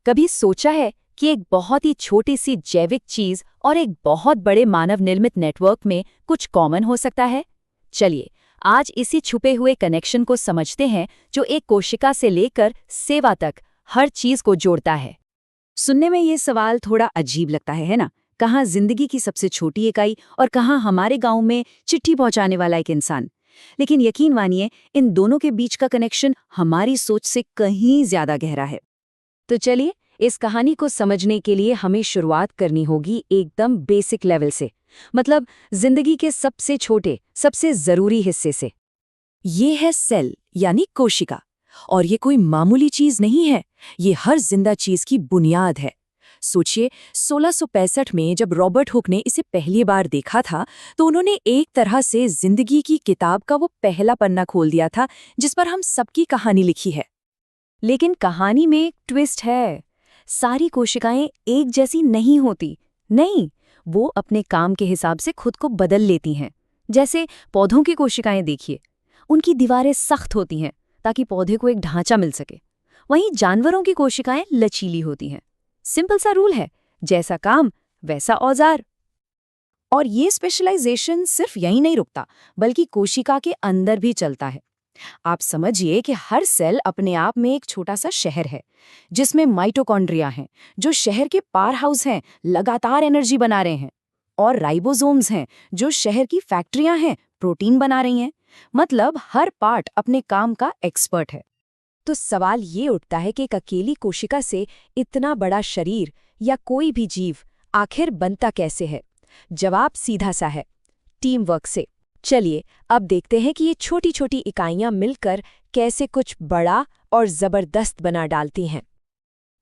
कभी सोचा है कि एक बहुत ही छोटी सी जैविक चीज और एक बहुत बड़े मानव निर्मित नेटवर्क में कुछ कॉमन हो सकता है? चलिए, आज इसी छुपे हुए कनेक्शन को समझते हैं जो एक कोशिका से लेकर सेवा तक हर चीज को जोड़ता है। सुनने में ये सवाल थोड़ा अजीब लगता है ना? कहाँ जिंदगी की सबसे छोटी इकाई और कहाँ हमारे गांव में चिट्ठी पहुंचाने वाला एक इंसान। लेकिन यकीन मानिए, इन दोनों के बीच का कनेक्शन हमारी सोच से कहीं ज्यादा गहरा है। तो चलिए, इस कहानी को समझने के लिए हमें शुरुआत करनी होगी एकदम बेसिक लेवल से, मतलब जिंदगी के सबसे छोटे, सबसे जरूरी हिस्से से। ये है सेल यानी कोशिका, और ये कोई मामूली चीज नहीं है, ये हर जिंदा चीज की बुनियाद है। सोचिए, 1665 में जब रॉबर्ट हुक ने इसे पहली बार देखा था, तो उन्होंने एक तरह से जिंदगी की किताब का वो पहला पन्ना खोल दिया था जिस पर हम सबकी कहानी लिखी है। लेकिन कहानी में एक ट्विस्ट है। सारी कोशिकाएं एक जैसी नहीं होती। नहीं, वो अपने काम के हिसाब से खुद को बदल लेती हैं। जैसे पौधों की कोशिकाएं देखिए, उनकी दीवारें सख्त होती हैं ताकि पौधे को एक ढांचा मिल सके। वहीं जानवरों की कोशिकाएं लचीली होती हैं। सिंपल सा रूल है, जैसा काम वैसा औजार। और ये स्पेशलाइजेशन सिर्फ यहीं नहीं रुकता, बल्कि कोशिका के अंदर भी चलता है। आप समझिए कि हर सेल अपने आप में एक छोटा सा शहर है, जिसमें माइटोकॉन्ड्रिया हैं, जो शहर के पावर हाउस हैं, लगातार एनर्जी बना रहे हैं। और राइबोसोम्स हैं, जो शहर की फैक्ट्रियां हैं, प्रोटीन बना रही हैं। मतलब हर पार्ट अपने काम का एक्सपर्ट है। तो सवाल ये उठता है कि एक अकेली कोशिका से इतना बड़ा शरीर या कोई भी जीव आखिर बनता कैसे है? जवाब सीधा सा है, टीम वर्क से। चलिए अब देखते हैं कि ये छोटी छोटी इकाइयां मिलकर कैसे कुछ बड़ा और जबरदस्त बना डालती हैं।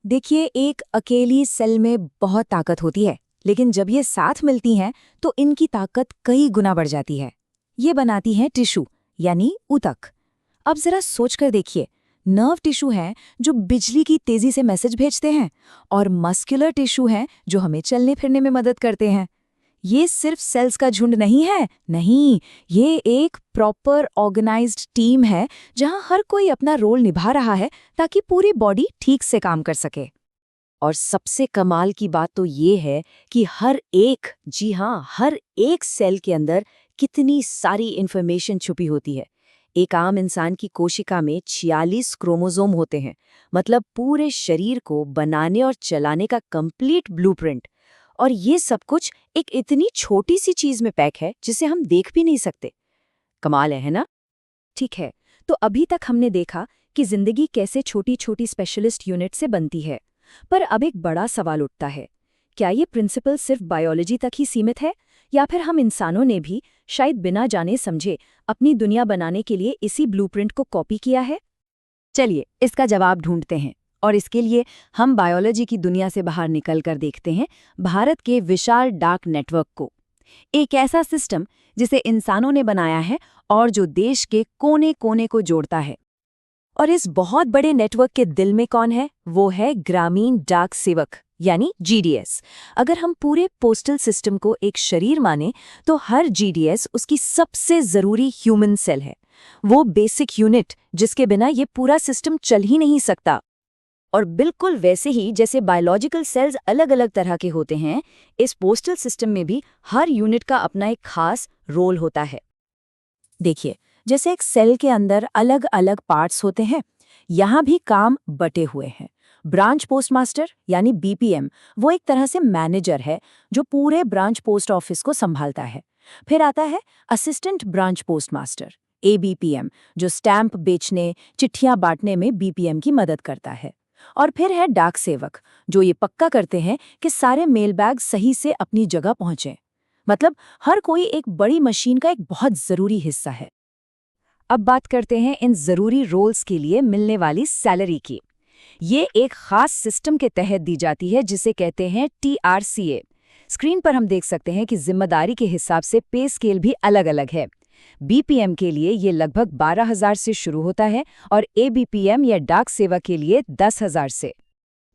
देखिए, एक अकेली सेल में बहुत ताकत होती है, लेकिन जब ये साथ मिलती हैं तो इनकी ताकत कई गुना बढ़ जाती है। ये बनाती हैं टिश्यू यानी ऊतक। अब जरा सोचकर देखिए, नर्व टिश्यू हैं जो बिजली की तेजी से मैसेज भेजते हैं, और मस्कुलर टिश्यू हैं जो हमें चलने फिरने में मदद करते हैं। ये सिर्फ सेल्स का झुंड नहीं है, नहीं, ये एक प्रॉपर ऑर्गेनाइज्ड टीम है जहां हर कोई अपना रोल निभा रहा है ताकि पूरी बॉडी ठीक से काम कर सके। और सबसे कमाल की बात तो ये है कि हर एक, जी हाँ, हर एक सेल के अंदर कितनी सारी इंफॉर्मेशन छुपी होती है। एक आम इंसान की कोशिका में 46 क्रोमोसोम होते हैं, मतलब पूरे शरीर को बनाने और चलाने का कंप्लीट ब्लूप्रिंट। और ये सब कुछ एक इतनी छोटी सी चीज में पैक है जिसे हम देख भी नहीं सकते। कमाल है ना? ठीक है, तो अभी तक हमने देखा कि जिंदगी कैसे छोटी छोटी स्पेशलिस्ट यूनिट से बनती है। पर अब एक बड़ा सवाल उठता है, क्या ये प्रिंसिपल सिर्फ बायोलॉजी तक ही सीमित है, या फिर हम इंसानों ने भी शायद बिना जाने समझे अपनी दुनिया बनाने के लिए इसी ब्लूप्रिंट को कॉपी किया है? चलिए इसका जवाब ढूंढते हैं, और इसके लिए हम बायोलॉजी की दुनिया से बाहर निकलकर देखते हैं भारत के विशाल डार्क नेटवर्क को। एक ऐसा सिस्टम जिसे इंसानों ने बनाया है और जो देश के कोने कोने को जोड़ता है। और इस बहुत बड़े नेटवर्क के दिल में कौन है? वो है ग्रामीण डाक सेवक यानी जीडीएस। अगर हम पूरे पोस्टल सिस्टम को एक शरीर माने, तो हर जीडीएस उसकी सबसे जरूरी ह्यूमन सेल है। वो बेसिक यूनिट जिसके बिना ये पूरा सिस्टम चल ही नहीं सकता। और बिल्कुल वैसे ही जैसे बायोलॉजिकल सेल्स अलग अलग तरह के होते हैं, इस पोस्टल सिस्टम में भी हर यूनिट का अपना एक खास रोल होता है। देखिए, जैसे एक सेल के अंदर अलग अलग पार्ट्स होते हैं, यहाँ भी काम बटे हुए हैं। ब्रांच पोस्टमास्टर यानी बीपीएम वो एक तरह से मैनेजर है जो पूरे ब्रांच पोस्ट ऑफिस को संभालता है। फिर आता है असिस्टेंट ब्रांच पोस्टमास्टर एबीपीएम, जो स्टैंप बेचने, चिट्ठियां बांटने में बीपीएम की मदद करता है। और फिर है डाक सेवक, जो ये पक्का करते हैं कि सारे मेल बैग सही से अपनी जगह पहुंचे। मतलब हर कोई एक बड़ी मशीन का एक बहुत जरूरी हिस्सा है। अब बात करते हैं इन जरूरी रोल्स के लिए मिलने वाली सैलरी की। ये एक खास सिस्टम के तहत दी जाती है जिसे कहते हैं टीआरसीए। स्क्रीन पर हम देख सकते हैं कि जिम्मेदारी के हिसाब से पे स्केल भी अलग अलग है। बीपीएम के लिए ये लगभग 12,000 से शुरू होता है और एबीपीएम या डाक सेवा के लिए 10,000 से।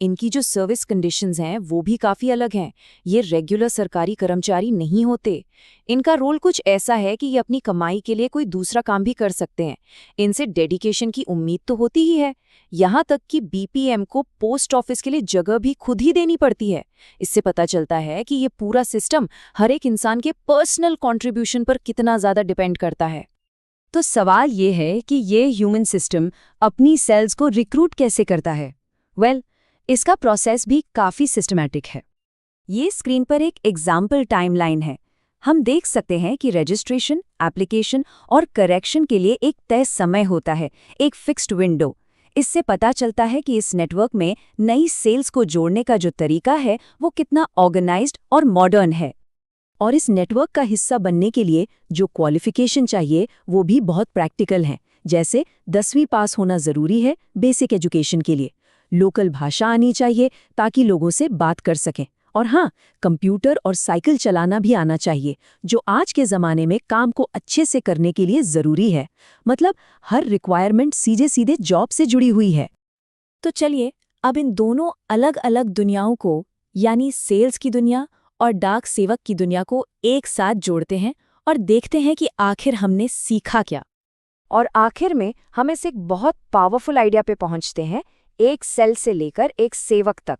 इनकी जो सर्विस कंडीशंस हैं वो भी काफ़ी अलग हैं। ये रेगुलर सरकारी कर्मचारी नहीं होते। इनका रोल कुछ ऐसा है कि ये अपनी कमाई के लिए कोई दूसरा काम भी कर सकते हैं। इनसे डेडिकेशन की उम्मीद तो होती ही है। यहाँ तक कि बीपीएम को पोस्ट ऑफिस के लिए जगह भी खुद ही देनी पड़ती है। इससे पता चलता है कि ये पूरा सिस्टम हर एक इंसान के पर्सनल कॉन्ट्रीब्यूशन पर कितना ज़्यादा डिपेंड करता है। तो सवाल ये है कि ये ह्यूमन सिस्टम अपनी सेल्स को रिक्रूट कैसे करता है? इसका प्रोसेस भी काफ़ी सिस्टमैटिक है। ये स्क्रीन पर एक एग्जाम्पल टाइमलाइन है। हम देख सकते हैं कि रजिस्ट्रेशन, एप्लीकेशन और करेक्शन के लिए एक तय समय होता है, एक फिक्स्ड विंडो। इससे पता चलता है कि इस नेटवर्क में नई सेल्स को जोड़ने का जो तरीका है वो कितना ऑर्गेनाइज्ड और मॉडर्न है। और इस नेटवर्क का हिस्सा बनने के लिए जो क्वालिफिकेशन चाहिए वो भी बहुत प्रैक्टिकल है। जैसे 10वीं पास होना ज़रूरी है बेसिक एजुकेशन के लिए, लोकल भाषा आनी चाहिए ताकि लोगों से बात कर सकें, और हाँ, कंप्यूटर और साइकिल चलाना भी आना चाहिए, जो आज के ज़माने में काम को अच्छे से करने के लिए ज़रूरी है। मतलब हर रिक्वायरमेंट सीधे सीधे जॉब से जुड़ी हुई है। तो चलिए अब इन दोनों अलग अलग दुनियाओं को, यानी सेल्स की दुनिया और डाक सेवक की दुनिया को एक साथ जोड़ते हैं और देखते हैं कि आखिर हमने सीखा क्या। और आखिर में हम इस एक बहुत पावरफुल आइडिया पे पहुंचते हैं, एक सेल से लेकर एक सेवक तक।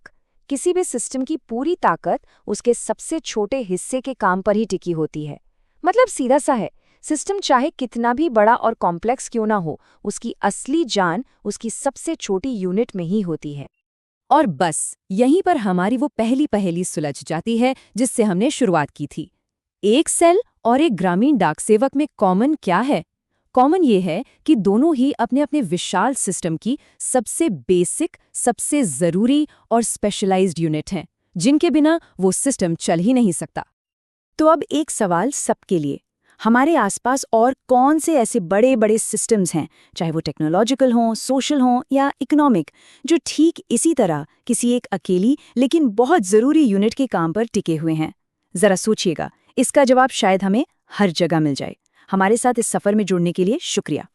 किसी भी सिस्टम की पूरी ताकत उसके सबसे छोटे हिस्से के काम पर ही टिकी होती है। मतलब सीधा सा है, सिस्टम चाहे कितना भी बड़ा और कॉम्प्लेक्स क्यों ना हो, उसकी असली जान उसकी सबसे छोटी यूनिट में ही होती है। और बस यहीं पर हमारी वो पहली पहेली सुलझ जाती है जिससे हमने शुरुआत की थी। एक सेल और एक ग्रामीण डाक सेवक में कॉमन क्या है? कॉमन ये है कि दोनों ही अपने अपने विशाल सिस्टम की सबसे बेसिक, सबसे ज़रूरी और स्पेशलाइज्ड यूनिट हैं, जिनके बिना वो सिस्टम चल ही नहीं सकता। तो अब एक सवाल सबके लिए, हमारे आसपास और कौन से ऐसे बड़े बड़े सिस्टम्स हैं, चाहे वो टेक्नोलॉजिकल हों, सोशल हों या इकोनॉमिक, जो ठीक इसी तरह किसी एक अकेली लेकिन बहुत ज़रूरी यूनिट के काम पर टिके हुए हैं? ज़रा सोचिएगा, इसका जवाब शायद हमें हर जगह मिल जाए। हमारे साथ इस सफ़र में जुड़ने के लिए शुक्रिया।